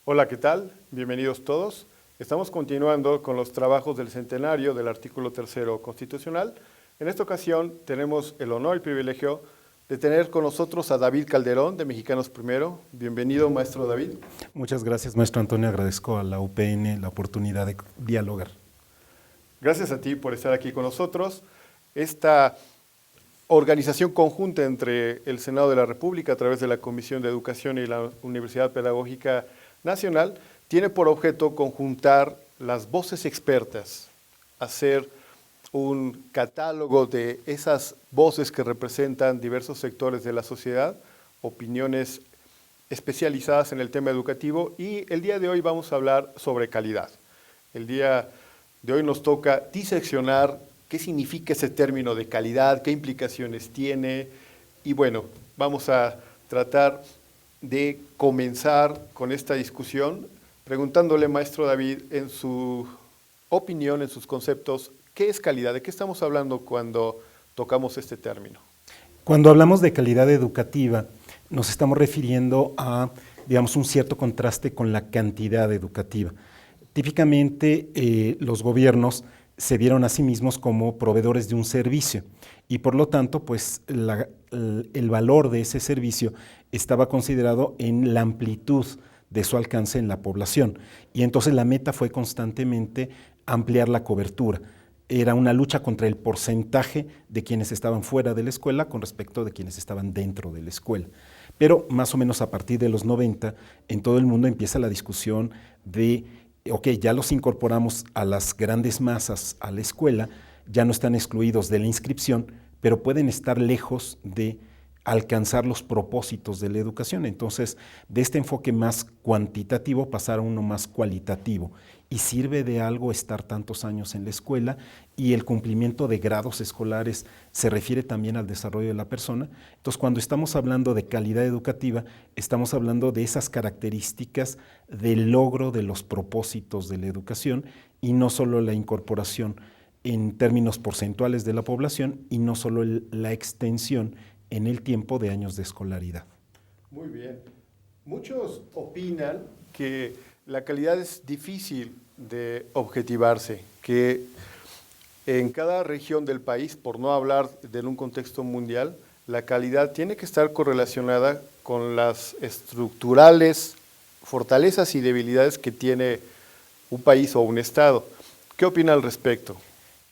Hola, ¿qué tal? Bienvenidos todos. Estamos continuando con los trabajos del centenario del artículo 3º constitucional. En esta ocasión tenemos el honor y privilegio de tener con nosotros a David Calderón, de Mexicanos Primero. Bienvenido, maestro David. Muchas gracias, maestro Antonio. Agradezco a la UPN la oportunidad de dialogar. Gracias a ti por estar aquí con nosotros. Esta organización conjunta entre el Senado de la República a través de la Comisión de Educación y la Universidad Pedagógica Nacional tiene por objeto conjuntar las voces expertas, hacer un catálogo de esas voces que representan diversos sectores de la sociedad, opiniones especializadas en el tema educativo, y el día de hoy vamos a hablar sobre calidad. El día de hoy nos toca diseccionar qué significa ese término de calidad, qué implicaciones tiene, y bueno, vamos a tratar de comenzar con esta discusión preguntándole, maestro David, en su opinión, en sus conceptos, ¿qué es calidad? ¿De qué estamos hablando cuando tocamos este término? Cuando hablamos de calidad educativa, nos estamos refiriendo a, digamos, un cierto contraste con la cantidad educativa. Típicamente, los gobiernos se vieron a sí mismos como proveedores de un servicio y por lo tanto, pues el valor de ese servicio estaba considerado en la amplitud de su alcance en la población, y entonces la meta fue constantemente ampliar la cobertura. Era una lucha contra el porcentaje de quienes estaban fuera de la escuela con respecto de quienes estaban dentro de la escuela. Pero más o menos a partir de los 90, en todo el mundo empieza la discusión de ok, ya los incorporamos a las grandes masas a la escuela, ya no están excluidos de la inscripción, pero pueden estar lejos de alcanzar los propósitos de la educación. Entonces, de este enfoque más cuantitativo pasar a uno más cualitativo. Y sirve de algo estar tantos años en la escuela, y el cumplimiento de grados escolares se refiere también al desarrollo de la persona. Entonces, cuando estamos hablando de calidad educativa, estamos hablando de esas características del logro de los propósitos de la educación, y no solo la incorporación en términos porcentuales de la población, y no solo la extensión en el tiempo de años de escolaridad. Muy bien. Muchos opinan que la calidad es difícil de objetivarse, que en cada región del país, por no hablar de un contexto mundial, la calidad tiene que estar correlacionada con las estructurales fortalezas y debilidades que tiene un país o un estado. ¿Qué opina al respecto?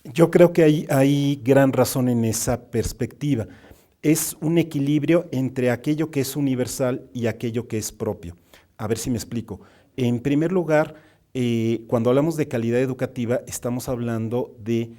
Yo creo que hay gran razón en esa perspectiva. Es un equilibrio entre aquello que es universal y aquello que es propio. A ver si me explico. En primer lugar, cuando hablamos de calidad educativa, estamos hablando de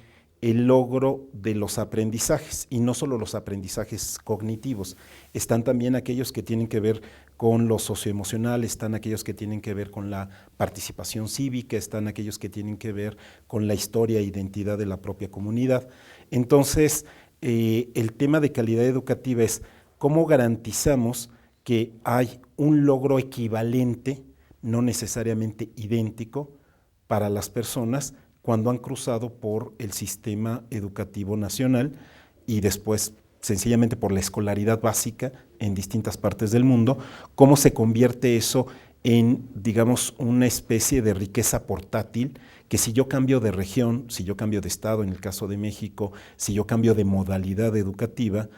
el logro de los aprendizajes, y no solo los aprendizajes cognitivos. Están también aquellos que tienen que ver con lo socioemocional, están aquellos que tienen que ver con la participación cívica, están aquellos que tienen que ver con la historia e identidad de la propia comunidad. Entonces, el tema de calidad educativa es cómo garantizamos que hay un logro equivalente, no necesariamente idéntico, para las personas cuando han cruzado por el sistema educativo nacional y después sencillamente por la escolaridad básica en distintas partes del mundo. ¿Cómo se convierte eso en, digamos, una especie de riqueza portátil que si yo cambio de región, si yo cambio de estado, en el caso de México, si yo cambio de modalidad educativa,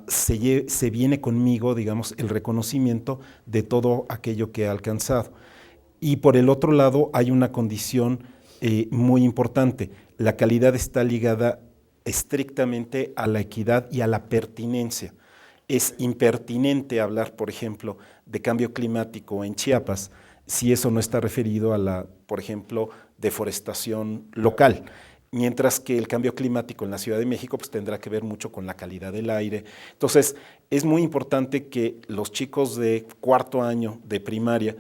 se viene conmigo, digamos, el reconocimiento de todo aquello que he alcanzado? Y por el otro lado hay una condición muy importante. La calidad está ligada estrictamente a la equidad y a la pertinencia. Es impertinente hablar, por ejemplo, de cambio climático en Chiapas si eso no está referido a la, por ejemplo, deforestación local? Mientras que el cambio climático en la Ciudad de México pues, tendrá que ver mucho con la calidad del aire. Entonces, es muy importante que los chicos de cuarto año de primaria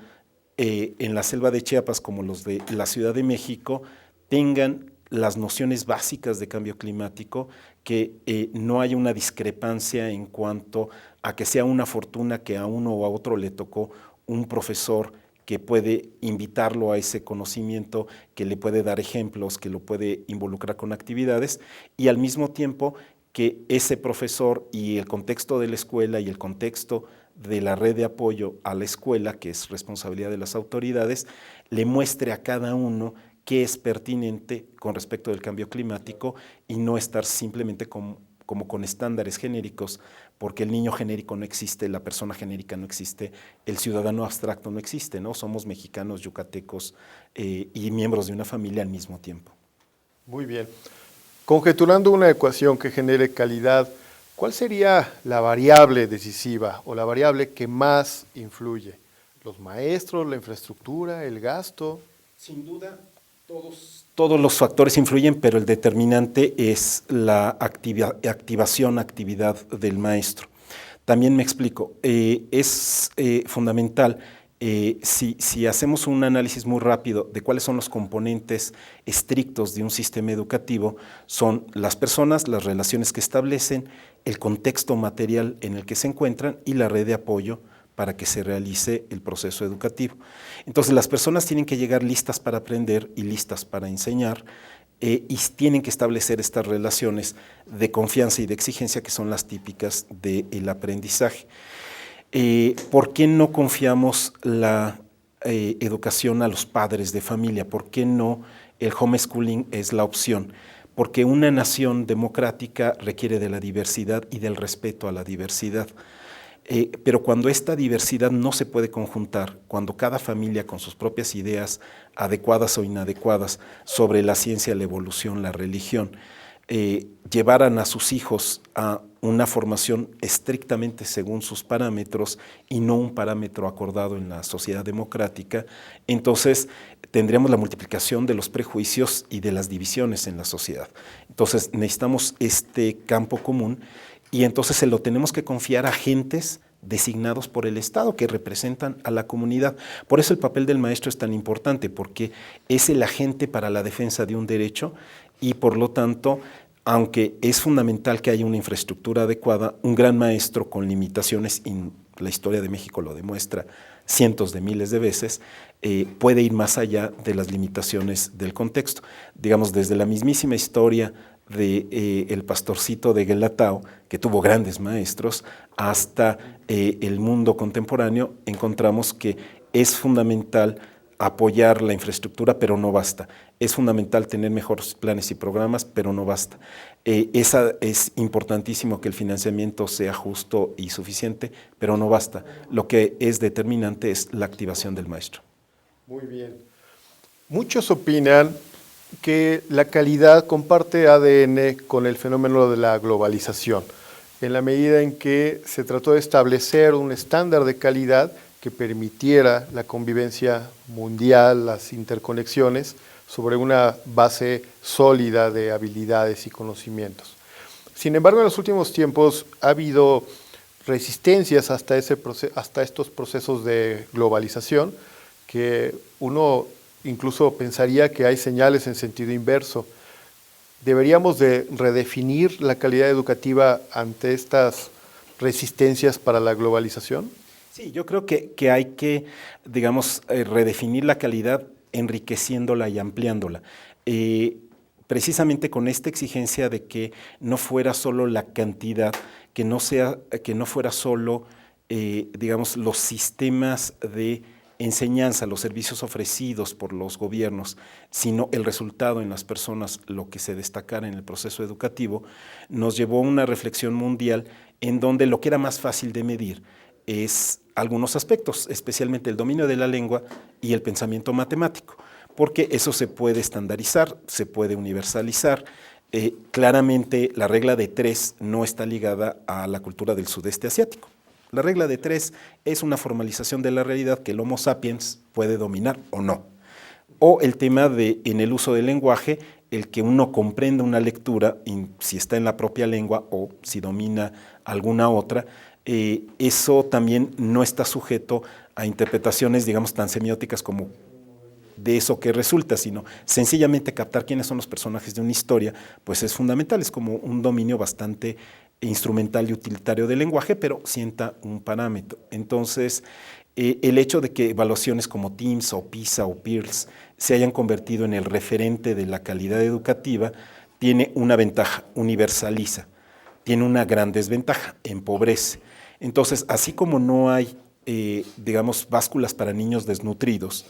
en la selva de Chiapas, como los de la Ciudad de México, tengan las nociones básicas de cambio climático, que no haya una discrepancia en cuanto a que sea una fortuna que a uno o a otro le tocó un profesor que puede invitarlo a ese conocimiento, que le puede dar ejemplos, que lo puede involucrar con actividades, y al mismo tiempo que ese profesor y el contexto de la escuela y el contexto de la red de apoyo a la escuela, que es responsabilidad de las autoridades, le muestre a cada uno qué es pertinente con respecto del cambio climático y no estar simplemente como con estándares genéricos, porque el niño genérico no existe, la persona genérica no existe, el ciudadano abstracto no existe, ¿no? Somos mexicanos, yucatecos y miembros de una familia al mismo tiempo. Muy bien. Conjeturando una ecuación que genere calidad, ¿cuál sería la variable decisiva o la variable que más influye? ¿Los maestros, la infraestructura, el gasto? Sin duda, todos los factores influyen, pero el determinante es la actividad del maestro. También me explico, es fundamental, si hacemos un análisis muy rápido de cuáles son los componentes estrictos de un sistema educativo, son las personas, las relaciones que establecen, el contexto material en el que se encuentran y la red de apoyo para que se realice el proceso educativo. Entonces, las personas tienen que llegar listas para aprender y listas para enseñar, y tienen que establecer estas relaciones de confianza y de exigencia que son las típicas del aprendizaje. ¿Por qué no confiamos la educación a los padres de familia? ¿Por qué no el homeschooling es la opción? Porque una nación democrática requiere de la diversidad y del respeto a la diversidad. Pero cuando esta diversidad no se puede conjuntar, cuando cada familia con sus propias ideas adecuadas o inadecuadas sobre la ciencia, la evolución, la religión, llevaran a sus hijos a una formación estrictamente según sus parámetros y no un parámetro acordado en la sociedad democrática, entonces tendríamos la multiplicación de los prejuicios y de las divisiones en la sociedad. Entonces necesitamos este campo común y entonces se lo tenemos que confiar a agentes designados por el Estado que representan a la comunidad. Por eso el papel del maestro es tan importante, porque es el agente para la defensa de un derecho y por lo tanto, aunque es fundamental que haya una infraestructura adecuada, un gran maestro con limitaciones, y la historia de México lo demuestra cientos de miles de veces, puede ir más allá de las limitaciones del contexto. Digamos, desde la mismísima historia de el pastorcito de Guelatao, que tuvo grandes maestros, hasta el mundo contemporáneo, encontramos que es fundamental apoyar la infraestructura, pero no basta. Es fundamental tener mejores planes y programas, pero no basta. Es importantísimo que el financiamiento sea justo y suficiente, pero no basta. Lo que es determinante es la activación del maestro. Muy bien. Muchos opinan que la calidad comparte ADN con el fenómeno de la globalización, en la medida en que se trató de establecer un estándar de calidad que permitiera la convivencia mundial, las interconexiones, sobre una base sólida de habilidades y conocimientos. Sin embargo, en los últimos tiempos ha habido resistencias hasta estos procesos de globalización, que uno incluso pensaría que hay señales en sentido inverso. ¿Deberíamos de redefinir la calidad educativa ante estas resistencias para la globalización? Sí, yo creo que hay que, digamos, redefinir la calidad enriqueciéndola y ampliándola. Precisamente con esta exigencia de que no fuera solo la cantidad, que no fuera solo, digamos, los sistemas de enseñanza, los servicios ofrecidos por los gobiernos, sino el resultado en las personas, lo que se destacara en el proceso educativo, nos llevó a una reflexión mundial en donde lo que era más fácil de medir es algunos aspectos, especialmente el dominio de la lengua y el pensamiento matemático, porque eso se puede estandarizar, se puede universalizar. Claramente la regla de 3 no está ligada a la cultura del sudeste asiático. La regla de tres es una formalización de la realidad que el Homo sapiens puede dominar o no. O el tema de, en el uso del lenguaje, el que uno comprenda una lectura, si está en la propia lengua o si domina alguna otra, eso también no está sujeto a interpretaciones, digamos, tan semióticas como de eso que resulta, sino sencillamente captar quiénes son los personajes de una historia, pues es fundamental, es como un dominio bastante instrumental y utilitario del lenguaje, pero sienta un parámetro. Entonces, el hecho de que evaluaciones como TIMSS o PISA o PIRLS se hayan convertido en el referente de la calidad educativa tiene una ventaja, universaliza, tiene una gran desventaja, empobrece. Entonces, así como no hay, digamos, básculas para niños desnutridos,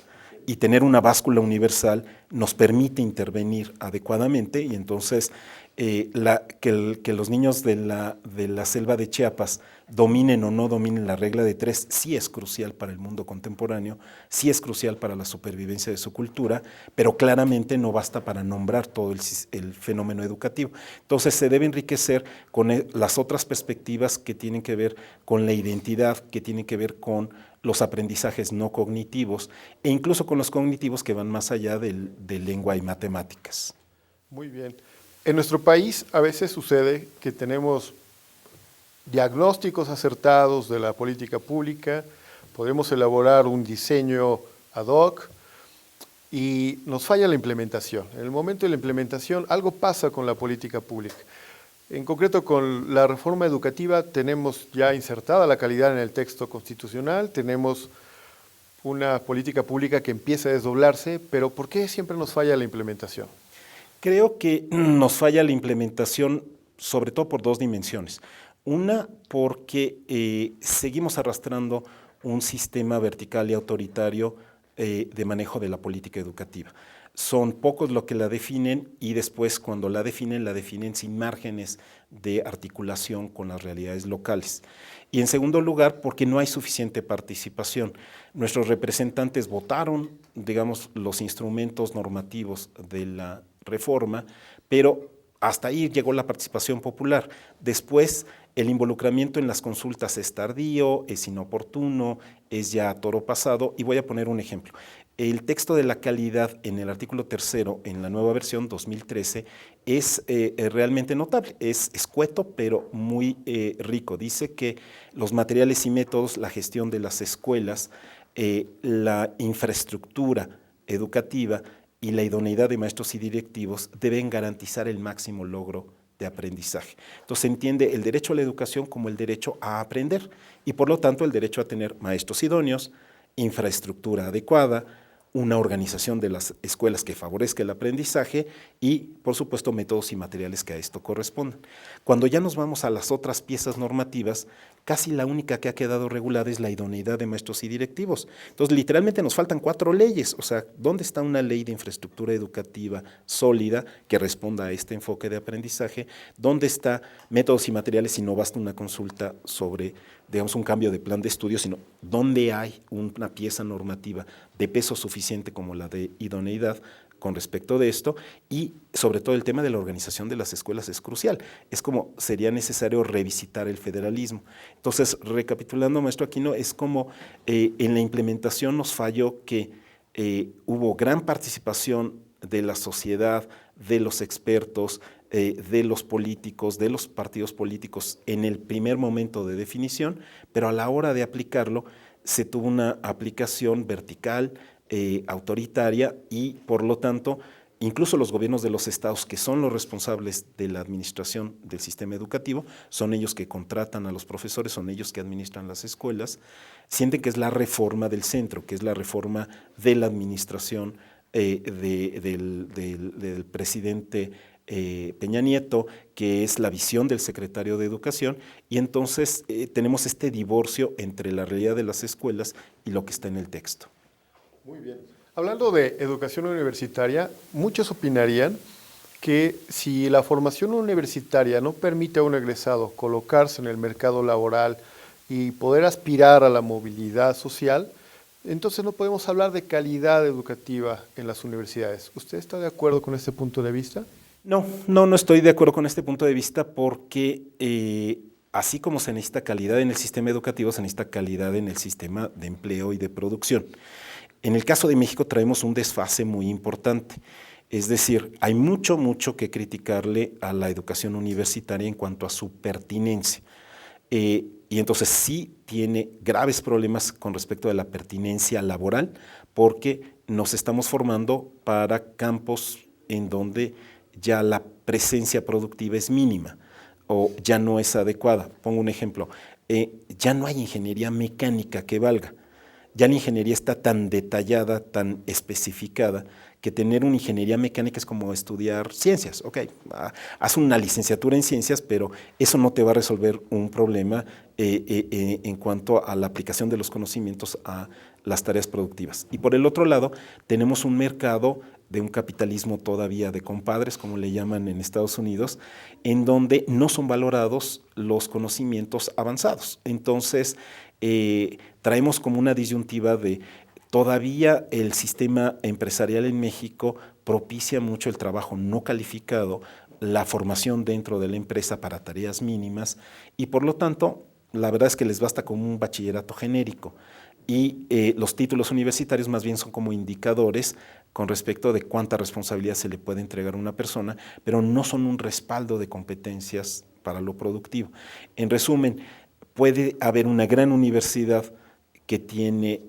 y tener una báscula universal nos permite intervenir adecuadamente y entonces que los niños de la selva de Chiapas dominen o no dominen la regla de tres sí es crucial para el mundo contemporáneo, sí es crucial para la supervivencia de su cultura, pero claramente no basta para nombrar todo el fenómeno educativo. Entonces se debe enriquecer con las otras perspectivas que tienen que ver con la identidad, que tienen que ver con los aprendizajes no cognitivos e incluso con los cognitivos que van más allá de lengua y matemáticas. Muy bien. En nuestro país a veces sucede que tenemos diagnósticos acertados de la política pública, podemos elaborar un diseño ad hoc y nos falla la implementación. En el momento de la implementación algo pasa con la política pública. En concreto, con la reforma educativa tenemos ya insertada la calidad en el texto constitucional, tenemos una política pública que empieza a desdoblarse, pero ¿por qué siempre nos falla la implementación? Creo que nos falla la implementación sobre todo por dos dimensiones. Una, porque seguimos arrastrando un sistema vertical y autoritario de manejo de la política educativa. Son pocos los que la definen y después cuando la definen sin márgenes de articulación con las realidades locales. Y en segundo lugar, porque no hay suficiente participación. Nuestros representantes votaron, digamos, los instrumentos normativos de la reforma, pero hasta ahí llegó la participación popular. Después, el involucramiento en las consultas es tardío, es inoportuno, es ya toro pasado. Y voy a poner un ejemplo. El texto de la calidad en el artículo 3º, en la nueva versión 2013, es realmente notable. Es escueto, pero muy rico. Dice que los materiales y métodos, la gestión de las escuelas, la infraestructura educativa y la idoneidad de maestros y directivos deben garantizar el máximo logro de aprendizaje. Entonces se entiende el derecho a la educación como el derecho a aprender y por lo tanto el derecho a tener maestros idóneos, infraestructura adecuada, una organización de las escuelas que favorezca el aprendizaje y, por supuesto, métodos y materiales que a esto correspondan. Cuando ya nos vamos a las otras piezas normativas, casi la única que ha quedado regulada es la idoneidad de maestros y directivos. Entonces, literalmente nos faltan 4 leyes. O sea, ¿dónde está una ley de infraestructura educativa sólida que responda a este enfoque de aprendizaje? ¿Dónde está métodos y materiales si no basta una consulta sobre, digamos, un cambio de plan de estudio, sino dónde hay una pieza normativa de peso suficiente como la de idoneidad con respecto de esto? Y sobre todo el tema de la organización de las escuelas es crucial. Es como sería necesario revisitar el federalismo. Entonces, recapitulando, maestro Aquino, es como en la implementación nos falló que hubo gran participación de la sociedad, de los expertos, de los políticos, de los partidos políticos en el primer momento de definición, pero a la hora de aplicarlo se tuvo una aplicación vertical, autoritaria y por lo tanto incluso los gobiernos de los estados que son los responsables de la administración del sistema educativo, son ellos que contratan a los profesores, son ellos que administran las escuelas, sienten que es la reforma del centro, que es la reforma de la administración del presidente Peña Nieto, que es la visión del secretario de Educación, y entonces tenemos este divorcio entre la realidad de las escuelas y lo que está en el texto. Muy bien. Hablando de educación universitaria, muchos opinarían que si la formación universitaria no permite a un egresado colocarse en el mercado laboral y poder aspirar a la movilidad social, entonces no podemos hablar de calidad educativa en las universidades. ¿Usted está de acuerdo con este punto de vista? No estoy de acuerdo con este punto de vista porque así como se necesita calidad en el sistema educativo, se necesita calidad en el sistema de empleo y de producción. En el caso de México traemos un desfase muy importante. Es decir, hay mucho que criticarle a la educación universitaria en cuanto a su pertinencia. Y entonces sí tiene graves problemas con respecto a la pertinencia laboral, porque nos estamos formando para campos en donde ya la presencia productiva es mínima o ya no es adecuada. Pongo un ejemplo, ya no hay ingeniería mecánica que valga. Ya la ingeniería está tan detallada, tan especificada, que tener una ingeniería mecánica es como estudiar ciencias. Ok, haz una licenciatura en ciencias, pero eso no te va a resolver un problema en cuanto a la aplicación de los conocimientos a las tareas productivas. Y por el otro lado, tenemos un mercado de un capitalismo todavía de compadres, como le llaman en Estados Unidos, en donde no son valorados los conocimientos avanzados. Entonces, traemos como una disyuntiva de todavía el sistema empresarial en México propicia mucho el trabajo no calificado, la formación dentro de la empresa para tareas mínimas y por lo tanto la verdad es que les basta como un bachillerato genérico y los títulos universitarios más bien son como indicadores con respecto de cuánta responsabilidad se le puede entregar a una persona, pero no son un respaldo de competencias para lo productivo. En resumen, puede haber una gran universidad que tiene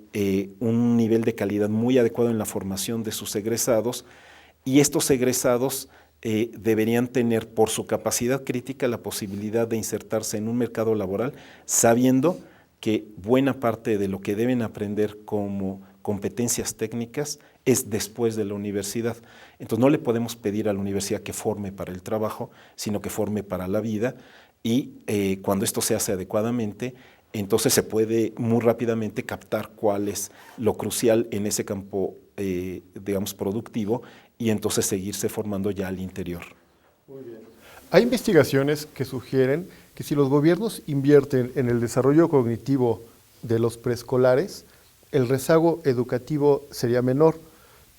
un nivel de calidad muy adecuado en la formación de sus egresados y estos egresados deberían tener por su capacidad crítica la posibilidad de insertarse en un mercado laboral sabiendo que buena parte de lo que deben aprender como competencias técnicas es después de la universidad. Entonces no le podemos pedir a la universidad que forme para el trabajo, sino que forme para la vida y cuando esto se hace adecuadamente, entonces se puede muy rápidamente captar cuál es lo crucial en ese campo, digamos, productivo y entonces seguirse formando ya al interior. Muy bien. Hay investigaciones que sugieren que si los gobiernos invierten en el desarrollo cognitivo de los preescolares, el rezago educativo sería menor.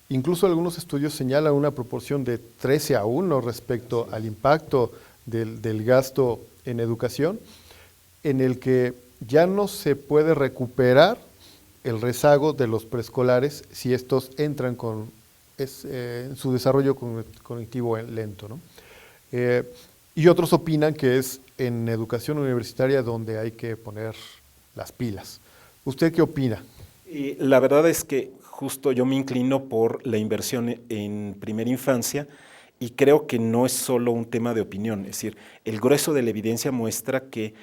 Incluso algunos estudios señalan una proporción de 13-1 respecto al impacto del gasto en educación, en el que ya no se puede recuperar el rezago de los preescolares si estos entran en su desarrollo cognitivo lento, ¿no? Y otros opinan que es en educación universitaria donde hay que poner las pilas. ¿Usted qué opina? La verdad es que justo yo me inclino por la inversión en primera infancia y creo que no es solo un tema de opinión, es decir, el grueso de la evidencia muestra que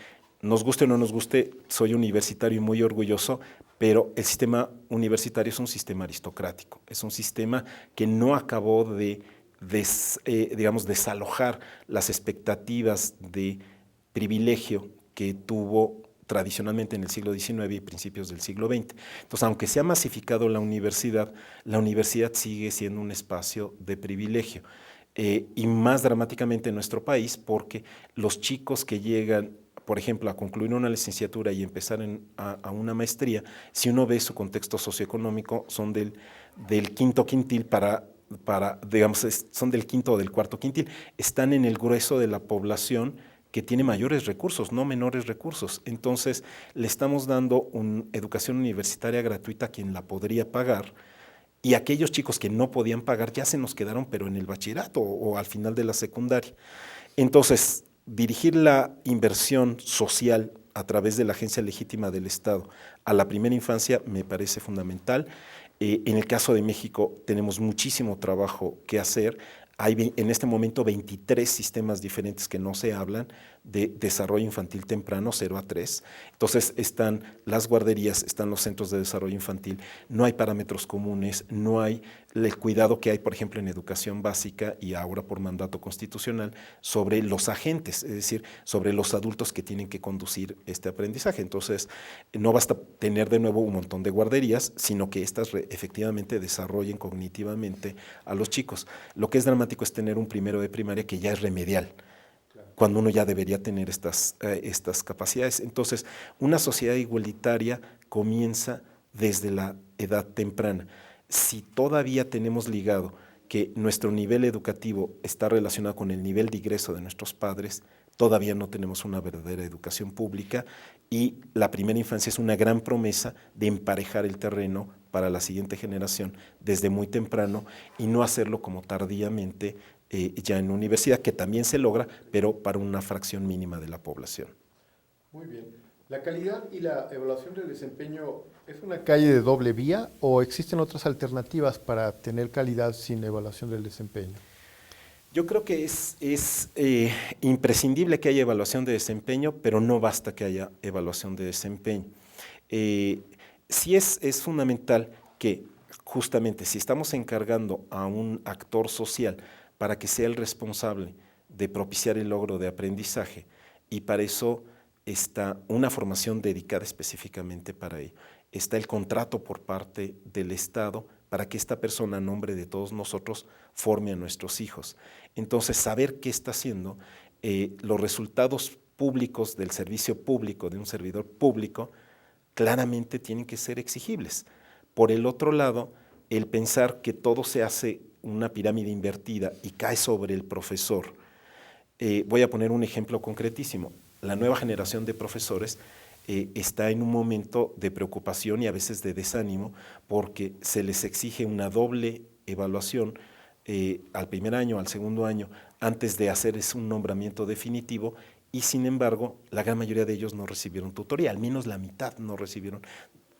nos guste o no nos guste, soy universitario y muy orgulloso, pero el sistema universitario es un sistema aristocrático, es un sistema que no acabó de digamos, desalojar las expectativas de privilegio que tuvo tradicionalmente en el siglo XIX y principios del siglo XX. Entonces, aunque se ha masificado la universidad sigue siendo un espacio de privilegio. Y más dramáticamente en nuestro país, porque los chicos que llegan, por ejemplo, a concluir una licenciatura y empezar a una maestría, si uno ve su contexto socioeconómico, son del quinto quintil digamos, son del quinto o del cuarto quintil, están en el grueso de la población que tiene mayores recursos, no menores recursos. Entonces, le estamos dando una educación universitaria gratuita a quien la podría pagar, y aquellos chicos que no podían pagar ya se nos quedaron, pero en el bachillerato o al final de la secundaria. Entonces, dirigir la inversión social a través de la agencia legítima del Estado a la primera infancia me parece fundamental. En el caso de México tenemos muchísimo trabajo que hacer. Hay en este momento 23 sistemas diferentes que no se hablan de desarrollo infantil temprano, 0 a 3. Entonces están las guarderías, están los centros de desarrollo infantil, no hay parámetros comunes, no hay el cuidado que hay, por ejemplo, en educación básica y ahora por mandato constitucional sobre los agentes, es decir, sobre los adultos que tienen que conducir este aprendizaje. Entonces, no basta tener de nuevo un montón de guarderías, sino que estas efectivamente desarrollen cognitivamente a los chicos. Lo que es dramático es tener un primero de primaria que ya es remedial, cuando uno ya debería tener estas capacidades. Entonces, una sociedad igualitaria comienza desde la edad temprana. Si todavía tenemos ligado que nuestro nivel educativo está relacionado con el nivel de ingreso de nuestros padres, todavía no tenemos una verdadera educación pública y la primera infancia es una gran promesa de emparejar el terreno para la siguiente generación desde muy temprano y no hacerlo como tardíamente ya en la universidad, que también se logra, pero para una fracción mínima de la población. Muy bien. ¿La calidad y la evaluación del desempeño es una calle de doble vía o existen otras alternativas para tener calidad sin evaluación del desempeño? Yo creo que es imprescindible que haya evaluación de desempeño, pero no basta que haya evaluación de desempeño. Sí es fundamental que justamente si estamos encargando a un actor social para que sea el responsable de propiciar el logro de aprendizaje, y para eso está una formación dedicada específicamente para ello. Está el contrato por parte del Estado para que esta persona, a nombre de todos nosotros, forme a nuestros hijos. Entonces, saber qué está haciendo, los resultados públicos del servicio público, de un servidor público, claramente tienen que ser exigibles. Por el otro lado, el pensar que todo se hace una pirámide invertida y cae sobre el profesor. Voy a poner un ejemplo concretísimo. La nueva generación de profesores está en un momento de preocupación y a veces de desánimo porque se les exige una doble evaluación al primer año, al segundo año, antes de hacer un nombramiento definitivo y sin embargo la gran mayoría de ellos no recibieron tutoría, al menos la mitad no recibieron.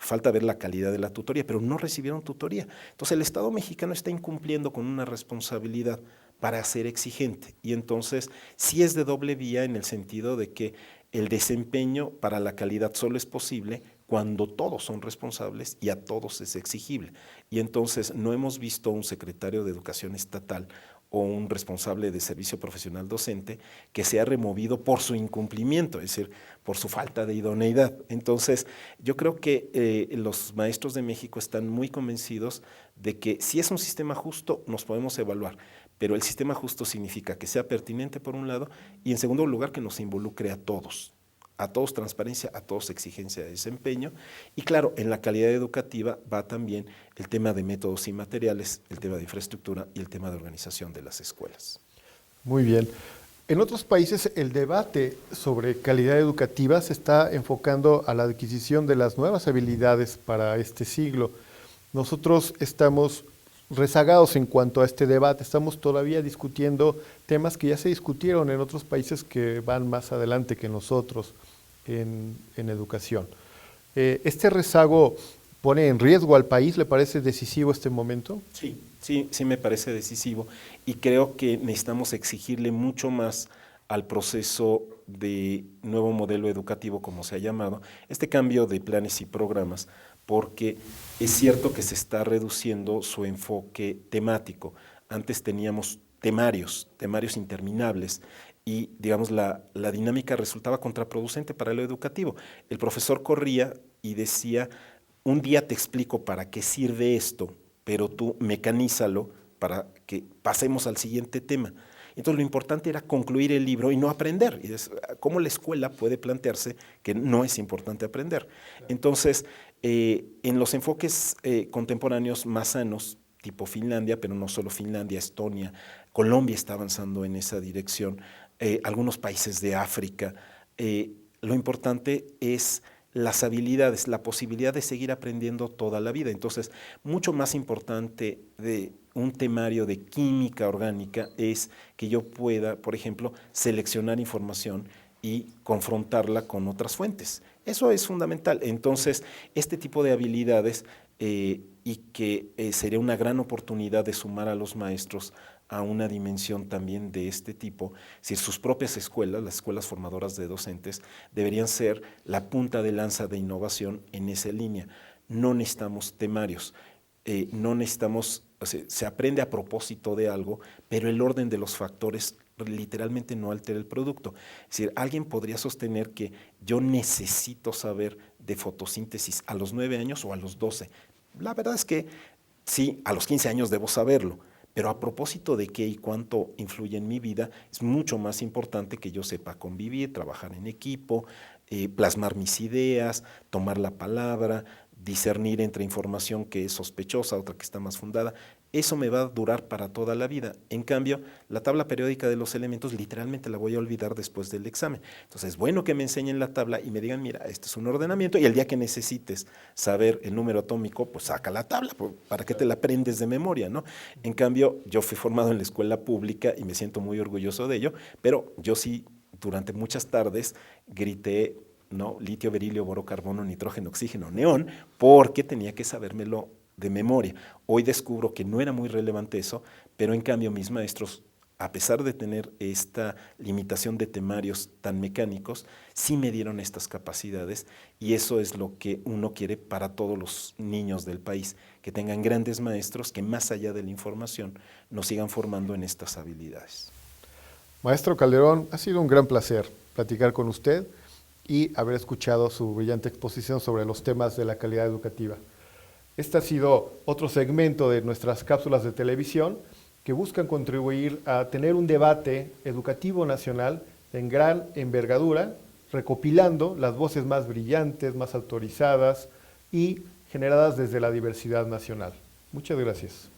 Falta ver la calidad de la tutoría, pero no recibieron tutoría. Entonces el Estado mexicano está incumpliendo con una responsabilidad para ser exigente y entonces sí es de doble vía en el sentido de que el desempeño para la calidad solo es posible cuando todos son responsables y a todos es exigible. Y entonces no hemos visto un secretario de Educación estatal o un responsable de servicio profesional docente que sea removido por su incumplimiento, es decir, por su falta de idoneidad. Entonces, yo creo que los maestros de México están muy convencidos de que si es un sistema justo, nos podemos evaluar, pero el sistema justo significa que sea pertinente por un lado y en segundo lugar que nos involucre a todos transparencia, a todos exigencia de desempeño y claro, en la calidad educativa va también el tema de métodos y materiales, el tema de infraestructura y el tema de organización de las escuelas. Muy bien. En otros países el debate sobre calidad educativa se está enfocando a la adquisición de las nuevas habilidades para este siglo. Nosotros estamos rezagados en cuanto a este debate, estamos todavía discutiendo temas que ya se discutieron en otros países que van más adelante que nosotros en educación. ¿Este rezago pone en riesgo al país? ¿Le parece decisivo este momento? Sí me parece decisivo y creo que necesitamos exigirle mucho más al proceso de nuevo modelo educativo, como se ha llamado, este cambio de planes y programas, porque es cierto que se está reduciendo su enfoque temático. Antes teníamos temarios interminables y digamos la dinámica resultaba contraproducente para lo educativo. El profesor corría y decía, un día te explico para qué sirve esto, pero tú mecanízalo para que pasemos al siguiente tema. Entonces lo importante era concluir el libro y no aprender. Y es cómo la escuela puede plantearse que no es importante aprender. Entonces, en los enfoques contemporáneos más sanos, tipo Finlandia, pero no solo Finlandia, Estonia, Colombia está avanzando en esa dirección, algunos países de África, lo importante es las habilidades, la posibilidad de seguir aprendiendo toda la vida. Entonces, mucho más importante de un temario de química orgánica es que yo pueda, por ejemplo, seleccionar información y confrontarla con otras fuentes. Eso es fundamental. Entonces, este tipo de habilidades y que sería una gran oportunidad de sumar a los maestros a una dimensión también de este tipo, si sus propias escuelas, las escuelas formadoras de docentes, deberían ser la punta de lanza de innovación en esa línea. No necesitamos temarios, no necesitamos, o sea, se aprende a propósito de algo, pero el orden de los factores literalmente no altera el producto. Es decir, alguien podría sostener que yo necesito saber de fotosíntesis a los 9 años o a los 12. La verdad es que sí, a los 15 años debo saberlo, pero a propósito de qué y cuánto influye en mi vida, es mucho más importante que yo sepa convivir, trabajar en equipo, plasmar mis ideas, tomar la palabra, discernir entre información que es sospechosa, otra que está más fundada. Eso me va a durar para toda la vida. En cambio, la tabla periódica de los elementos literalmente la voy a olvidar después del examen. Entonces, es bueno que me enseñen la tabla y me digan, mira, este es un ordenamiento, y el día que necesites saber el número atómico, pues saca la tabla, ¿para qué te la aprendes de memoria, no? En cambio, yo fui formado en la escuela pública y me siento muy orgulloso de ello, pero yo sí, durante muchas tardes, grité, ¿no? Litio, berilio, boro, carbono, nitrógeno, oxígeno, neón, porque tenía que sabérmelo de memoria. Hoy descubro que no era muy relevante eso, pero en cambio mis maestros, a pesar de tener esta limitación de temarios tan mecánicos, sí me dieron estas capacidades, y eso es lo que uno quiere para todos los niños del país, que tengan grandes maestros que más allá de la información nos sigan formando en estas habilidades. Maestro Calderón, ha sido un gran placer platicar con usted y haber escuchado su brillante exposición sobre los temas de la calidad educativa. Este ha sido otro segmento de nuestras cápsulas de televisión que buscan contribuir a tener un debate educativo nacional en gran envergadura, recopilando las voces más brillantes, más autorizadas y generadas desde la diversidad nacional. Muchas gracias.